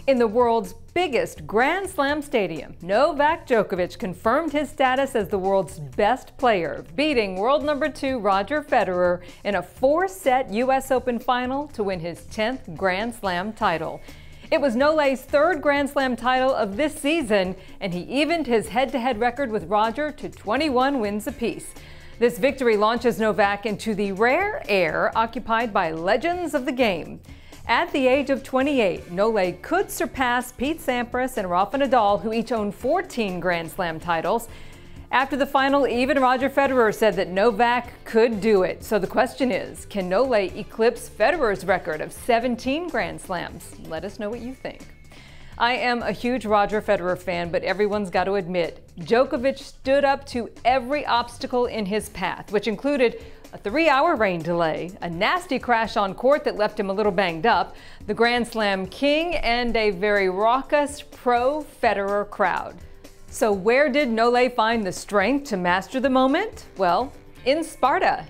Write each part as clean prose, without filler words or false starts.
In the world's biggest Grand Slam stadium, Novak Djokovic confirmed his status as the world's best player, beating world number 2 Roger Federer in a 4-set U.S. Open final to win his 10th Grand Slam title. It was Nolay's 3rd Grand Slam title of this season, and he evened his head-to-head record with Roger to 21 wins apiece. This victory launches Novak into the rare air occupied by legends of the game. At the age of 28, Nolay could surpass Pete Sampras and Rafa Nadal, who each own 14 Grand Slam titles. After the final, even Roger Federer said that Novak could do it. So the question is, can Nolay eclipse Federer's record of 17 Grand Slams? Let us know what you think. I am a huge Roger Federer fan, but everyone's got to admit, Djokovic stood up to every obstacle in his path, which included a 3-hour rain delay, a nasty crash on court that left him a little banged up, the Grand Slam king, and a very raucous pro-Federer crowd. So where did Nolay find the strength to master the moment? Well, in Sparta.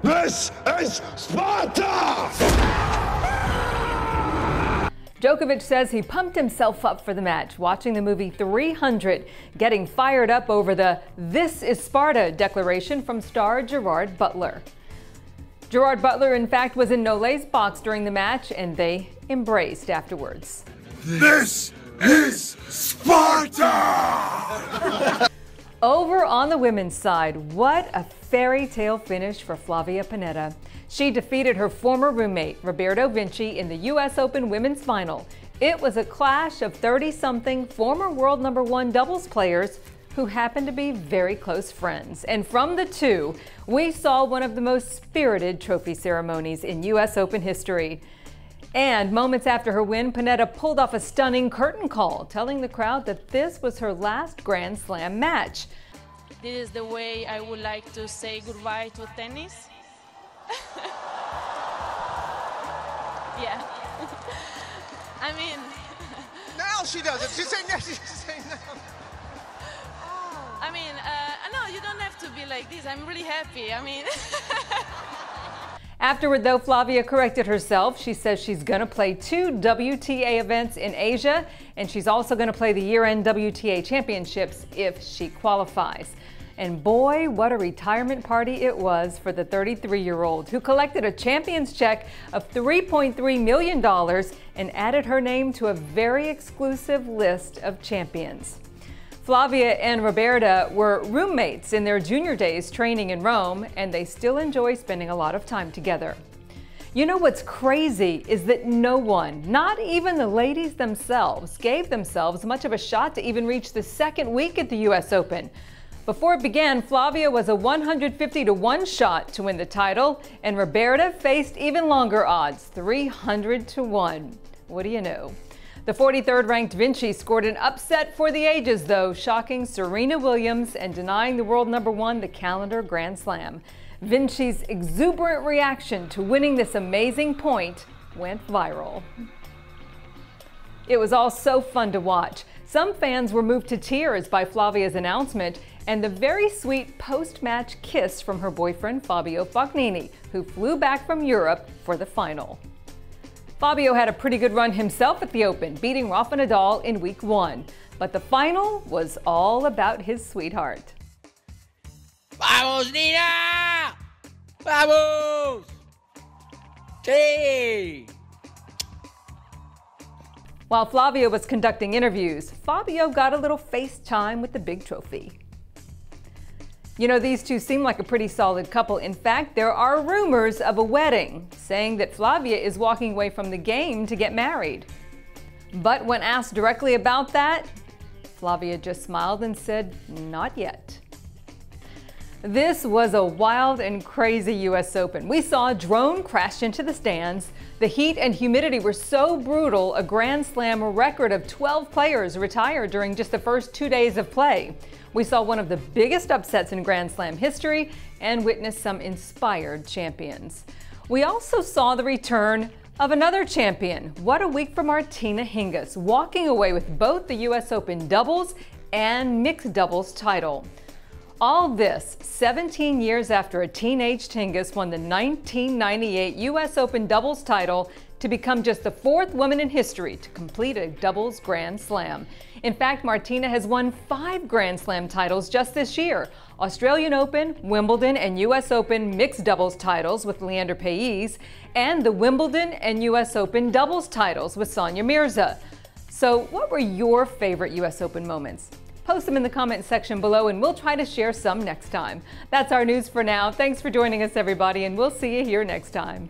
This is Sparta! Djokovic says he pumped himself up for the match, watching the movie 300, getting fired up over the "This is Sparta" declaration from star Gerard Butler. Gerard Butler, in fact, was in Nolay's box during the match, and they embraced afterwards. This is Sparta! Over on the women's side, what a fairy tale finish for Flavia Pennetta. She defeated her former roommate, Roberto Vinci, in the U.S. Open women's final. It was a clash of 30-something former world number 1 doubles players who happened to be very close friends. And from the two, we saw one of the most spirited trophy ceremonies in U.S. Open history. And moments after her win, Pennetta pulled off a stunning curtain call, telling the crowd that this was her last Grand Slam match. This is the way I would like to say goodbye to tennis. Yeah. I mean... Now she does it. She's saying no. She's saying no. I mean, no, you don't have to be like this. I'm really happy. I mean... Afterward, though, Flavia corrected herself. She says she's going to play 2 WTA events in Asia, and she's also going to play the year-end WTA championships if she qualifies. And boy, what a retirement party it was for the 33-year-old, who collected a champion's check of $3.3 million and added her name to a very exclusive list of champions. Flavia and Roberta were roommates in their junior days training in Rome, and they still enjoy spending a lot of time together. You know what's crazy is that no one, not even the ladies themselves, gave themselves much of a shot to even reach the second week at the U.S. Open. Before it began, Flavia was a 150-to-1 shot to win the title, and Roberta faced even longer odds, 300-to-1. What do you know? The 43rd ranked Vinci scored an upset for the ages, though, shocking Serena Williams and denying the world number 1 the calendar Grand Slam. Vinci's exuberant reaction to winning this amazing point went viral. It was all so fun to watch. Some fans were moved to tears by Flavia's announcement and the very sweet post-match kiss from her boyfriend Fabio Fognini, who flew back from Europe for the final. Fabio had a pretty good run himself at the Open, beating Rafa Nadal in week 1. But the final was all about his sweetheart. Vamos, Nina! Vamos! Sí! While Flavia was conducting interviews, Fabio got a little FaceTime with the big trophy. You know, these two seem like a pretty solid couple. In fact, there are rumors of a wedding, saying that Flavia is walking away from the game to get married. But when asked directly about that, Flavia just smiled and said, "Not yet." This was a wild and crazy U.S. Open. We saw a drone crash into the stands. The heat and humidity were so brutal, a Grand Slam record of 12 players retired during just the first 2 days of play. We saw one of the biggest upsets in Grand Slam history and witnessed some inspired champions. We also saw the return of another champion. What a week for Martina Hingis, walking away with both the U.S. Open doubles and mixed doubles title. All this 17 years after a teenage Hingis won the 1998 U.S. Open doubles title to become just the 4th woman in history to complete a doubles Grand Slam. In fact, Martina has won 5 Grand Slam titles just this year: Australian Open, Wimbledon, and U.S. Open mixed doubles titles with Leander Paes, and the Wimbledon and U.S. Open doubles titles with Sonia Mirza. So what were your favorite U.S. Open moments? Post them in the comment section below and we'll try to share some next time. That's our news for now. Thanks for joining us, everybody, and we'll see you here next time.